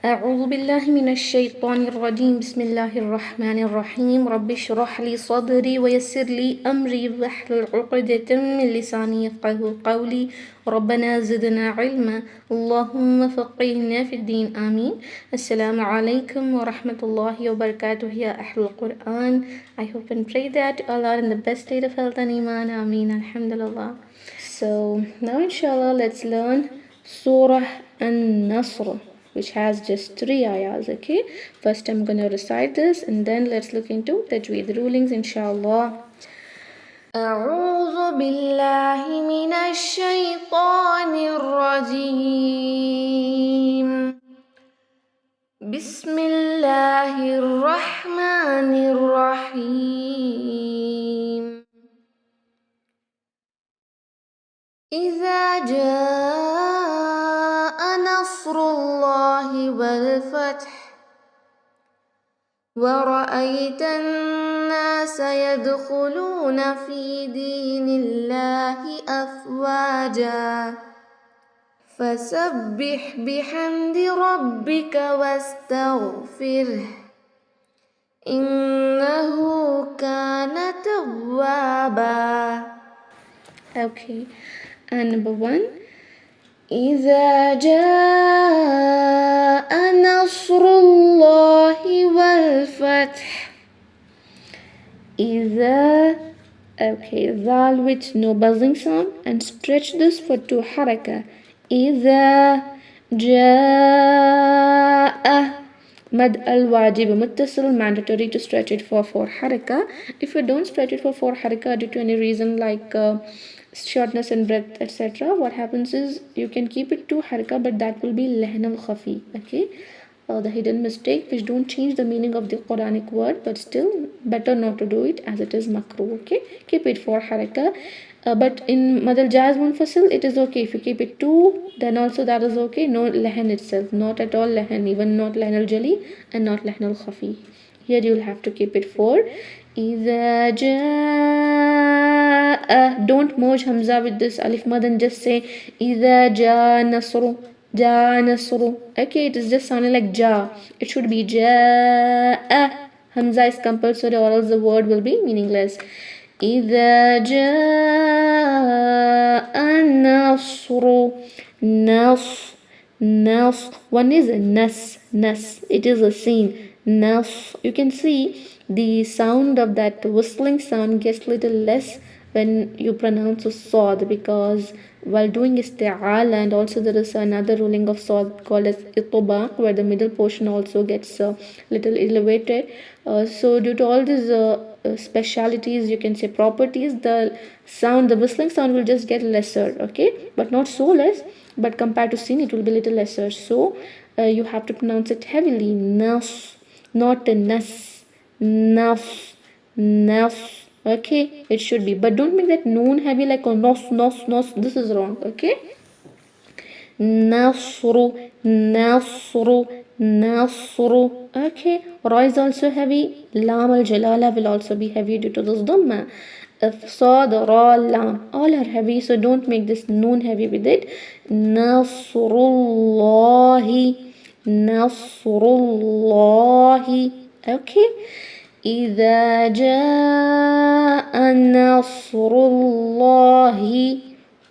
أعوذ بالله من الشيطان الرجيم بسم الله الرحمن الرحيم رب اشرح لي صدري ويسر لي أمري واحلل عقدة من لساني يفقهوا قولي ربنا زدنا علما اللهم فقهنا في الدين آمين. Assalamu alaikum wa rahmatullahi wa barakatuh ya Ahlul Quran. I hope and pray that Allah are in the best state of health and iman. Ameen. Alhamdulillah. So now inshallah let's learn Surah An-Nasr, which has just 3 ayahs. Okay, first I'm gonna recite this and then let's look into Tajweed rulings inshallah. أعوذ بالله من الشيطان الرجيم بسم الله الرحمن الرحيم إذا جاء نصر الله والفتح ورأيت الناس يدخلون في دين الله أفواجا فسبح بحمد ربك واستغفره إنه كان توابا. Okay, and number 1, إذا جاء نصر الله والفتح. إذا, okay, ذال with no buzzing sound and stretch this for 2 haraka. إذا جاء مد الواجب متصل, mandatory to stretch it for 4 haraka. If you don't stretch it for 4 haraka due to any reason like shortness in breath etc., what happens is you can keep it 2 haraka, but that will be lehn al khafi. Okay, the hidden mistake which don't change the meaning of the Quranic word, but still better not to do it as it is makruh. Okay, keep it 4 haraka. But in Madal Jaz Munfasil it is okay if you keep it 2, then also that is okay. No lehn itself, not at all lehn, even not lehn al jali and not lehn al khafi. Here you will have to keep it 4. إذا جاء, don't merge Hamza with this Alif Mad and just say إذا جاء نصر, جاء نصر. Okay, it is just sounding like Ja. It should be جاء. Hamza is compulsory or else the word will be meaningless. إذا جاء النصر, نص, نص. One is a nas, nas. It is a scene. Nas. You can see the sound of that whistling sound gets little less when you pronounce a sod, because while doing isti'ala, and also there is another ruling of sod called as itubaq, where the middle portion also gets little elevated. So due to all these specialities, you can say properties, the sound, the whistling sound will just get lesser. Okay, but not so less, but compared to sin it will be little lesser. So you have to pronounce it heavily. Nas, not a nas, nas, nas. Okay, it should be, but don't make that noon heavy like a nos, nos, nos. This is wrong. Okay, Nasru, Nasru, Nasru. Okay, Ra is also heavy. Lam al Jalala will also be heavy due to this Dhamma. Sad, Ra, Lam, all are heavy, so don't make this noon heavy with it. Nasrullahi, Nasrullahi. Okay, إذا جاء نصر الله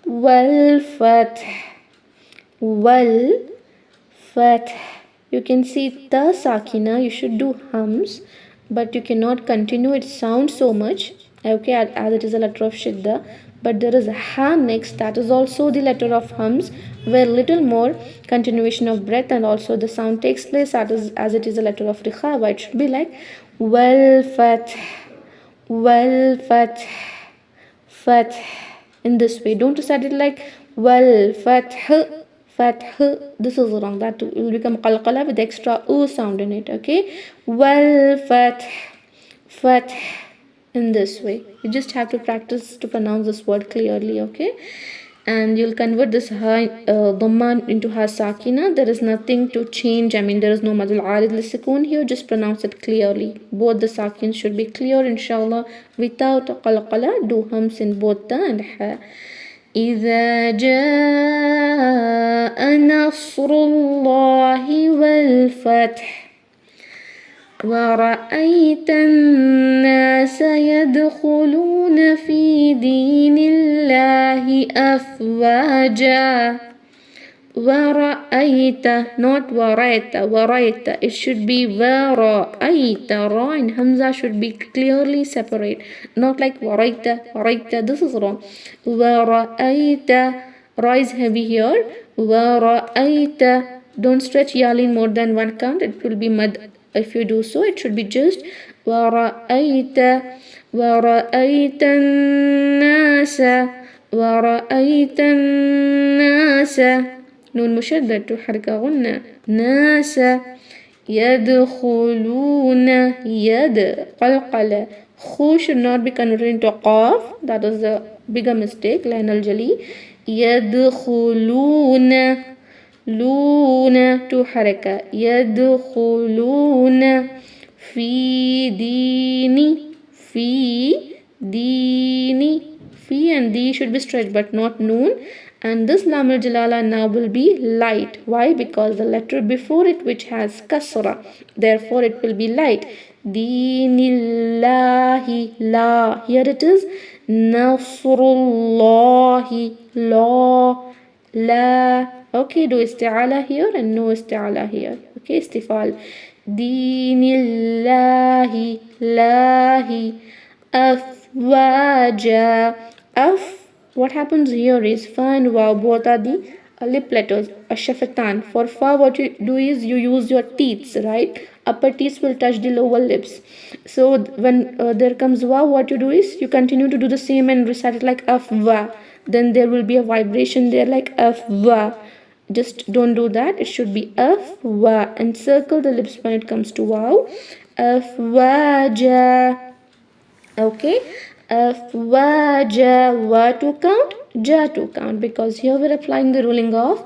والفتح, والفتح. You can see ta sakina, you should do hums, but you cannot continue its sound so much. Okay, as it is a letter of shidda, but there is a ha next, that is also the letter of hums, where little more continuation of breath and also the sound takes place as it is a letter of rikhaba. It should be like wal fath, wal fath, fath, in this way. Don't recite it like wal fath, fath. This is wrong. That will become qalqala with extra u sound in it. Okay, wal fath, fath, in this way. You just have to practice to pronounce this word clearly. Okay, and you'll convert this dhamma into ha sakina. There is nothing to change. I mean, there is no madul arid lisukun here. Just pronounce it clearly. Both the sakins should be clear inshallah, without qalqala. Do hums in both ta and ha. إذا جاء نصر الله والفتح ورأيت الناس يدخلون في دين الله أفواجا. ورأيت, not waraita, waraita. It should be wara'aita. Ra and Hamza should be clearly separate. Not like waraita, waraita. This is wrong. Wara'aita. Ra is heavy here. Wara'aita. Don't stretch yalin more than one count. It will be mad. If you do so, it should be just wara'aita. Wara'aita an-nasa. ورأيت الناس نون مشدد حركة غنة ناس يدخلون يد قلقلة خو should not be converted into قاف. That is a bigger mistake. لأن الجلي يدخلون لون تو حركة يدخلون في ديني في ديني. Fi and di should be stretched but not noon. And this lam al jalala now will be light. Why? Because the letter before it which has kasra. Therefore it will be light. Dinillahi la. Here it is. Nasrullahi la. La. Okay, do isti'ala here and no isti'ala here. Okay, istifal. Dinillahi lahi. Afwaja. What happens here is fa and waw both are the lip letters, ashafatan. For fa what you do is you use your teeth, right? Upper teeth will touch the lower lips. So when there comes waw, what you do is you continue to do the same and recite it like afwa. Then there will be a vibration there like afwa. Just don't do that. It should be afwa and circle the lips when it comes to waw. Afwaja. Okay. Afwaja. Wa to count, ja to count, because here we're applying the ruling of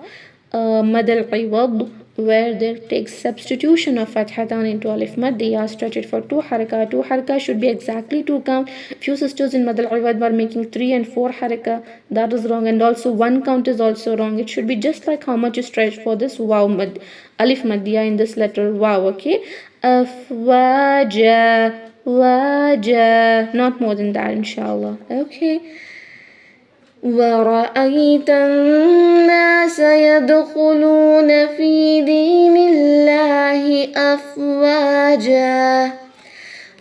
mad al-iwad, where there takes substitution of fathatan into alif mad. They are stretched for 2 haraka. 2 haraka should be exactly 2 count. Few sisters in mad al-iwad were making 3 and 4 haraka. That is wrong, and also 1 count is also wrong. It should be just like how much you stretch for this waw mad, alif maddiya in this letter waw. Okay. Afwaja. Waja, not more than that, inshallah. Okay. ورأيت الناس يدخلون في دين الله أفواجا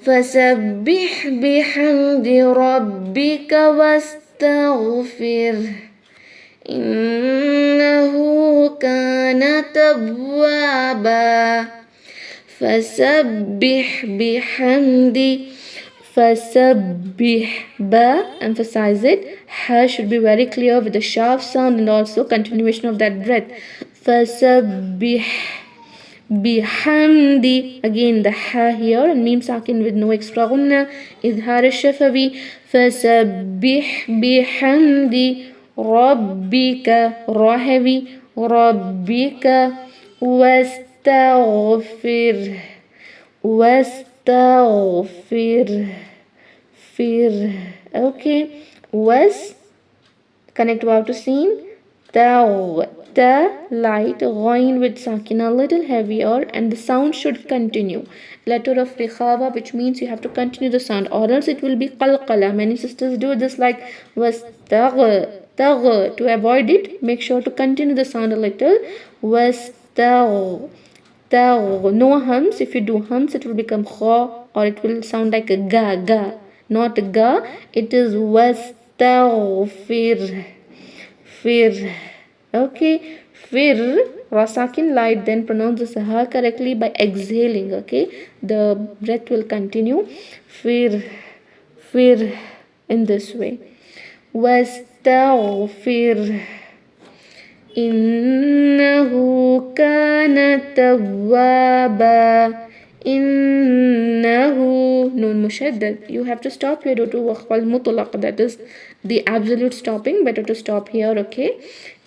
فسبح بحمد ربك واستغفره إنه كان توابا. فسبح بحمد. فسبح ba, emphasize it. Ha should be very clear with the sharp sound and also continuation of that breath. فسبح بحمد. Again the ha here and mim sakin with no extra gunna. إظهار الشفوي. فسبح بحمد ربك. Ra heavy. ربك واستغفر. واستغفر. Fir. Okay. Was connect waw to seen. Taw. Ta light. Ghain with sakina little heavier, and the sound should continue. Letter of rikhaba, which means you have to continue the sound, or else it will be qalqala. Many sisters do this like was tagh. Tagh. To avoid it, make sure to continue the sound a little. Was tagh. Tagh. No hums. If you do hums, it will become kha, or it will sound like a ga ga. Not ga, it is wastaghfir. Fir. Okay. Fir. Rasakin light, then pronounce the ha correctly by exhaling. Okay. The breath will continue. Fir. Fir. In this way. Wastaghfir. Innahu kana tawwaba. Innahu nun mushaddad. You have to stop here due to waqfal mutlaq, that is the absolute stopping. Better to stop here. Okay.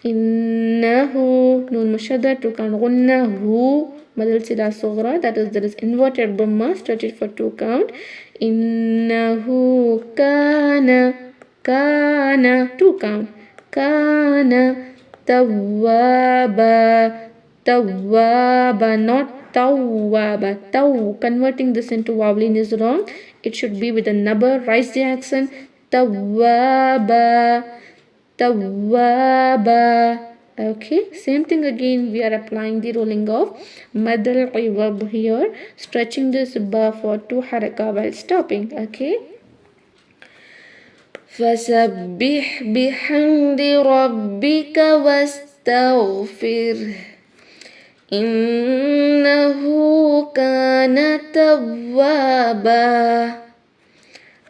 Innahu nun mushaddad to count gunna hu madal sila sughra, that is there is inverted dhamma, stretch it for 2 count. Innahu kana 2 count. Kana tawwaba. Tawwaba, not tawwaba. Taw. Converting this into vowel is wrong. It should be with a nubber. Rise the accent. Tawwaba. Tawwaba. Okay, same thing again. We are applying the ruling of madal iwab here, stretching this ba for 2 haraka while stopping. Okay. فسبح بحمد ربك واستغفره إنه كان توابا.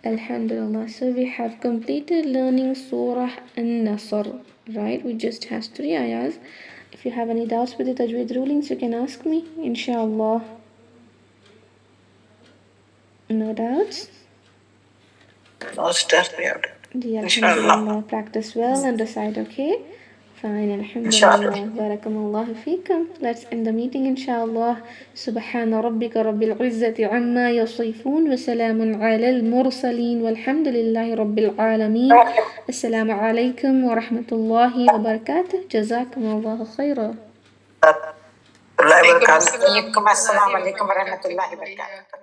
Alhamdulillah. So we have completed learning Surah An-Nasr. Right? We just has 3 ayahs. If you have any doubts with the Tajweed rulings, you can ask me. Inshallah. No doubts? No stress we have to. Yeah, Inshallah. Alhamdulillah. Practice well and recite, okay? Fine, Alhamdulillah. Barakallahu feekum. Let's end the meeting, inshallah. Subhana rabbika rabbil izzati amma yasifun wa salamun ala al-mursaleen walhamdulillahi rabbil alameen. Assalamu alaikum wa rahmatullahi wa barakatuh. Jazakumullahu khairan. Assalamu alaikum warahmatullahi wabarakatuh.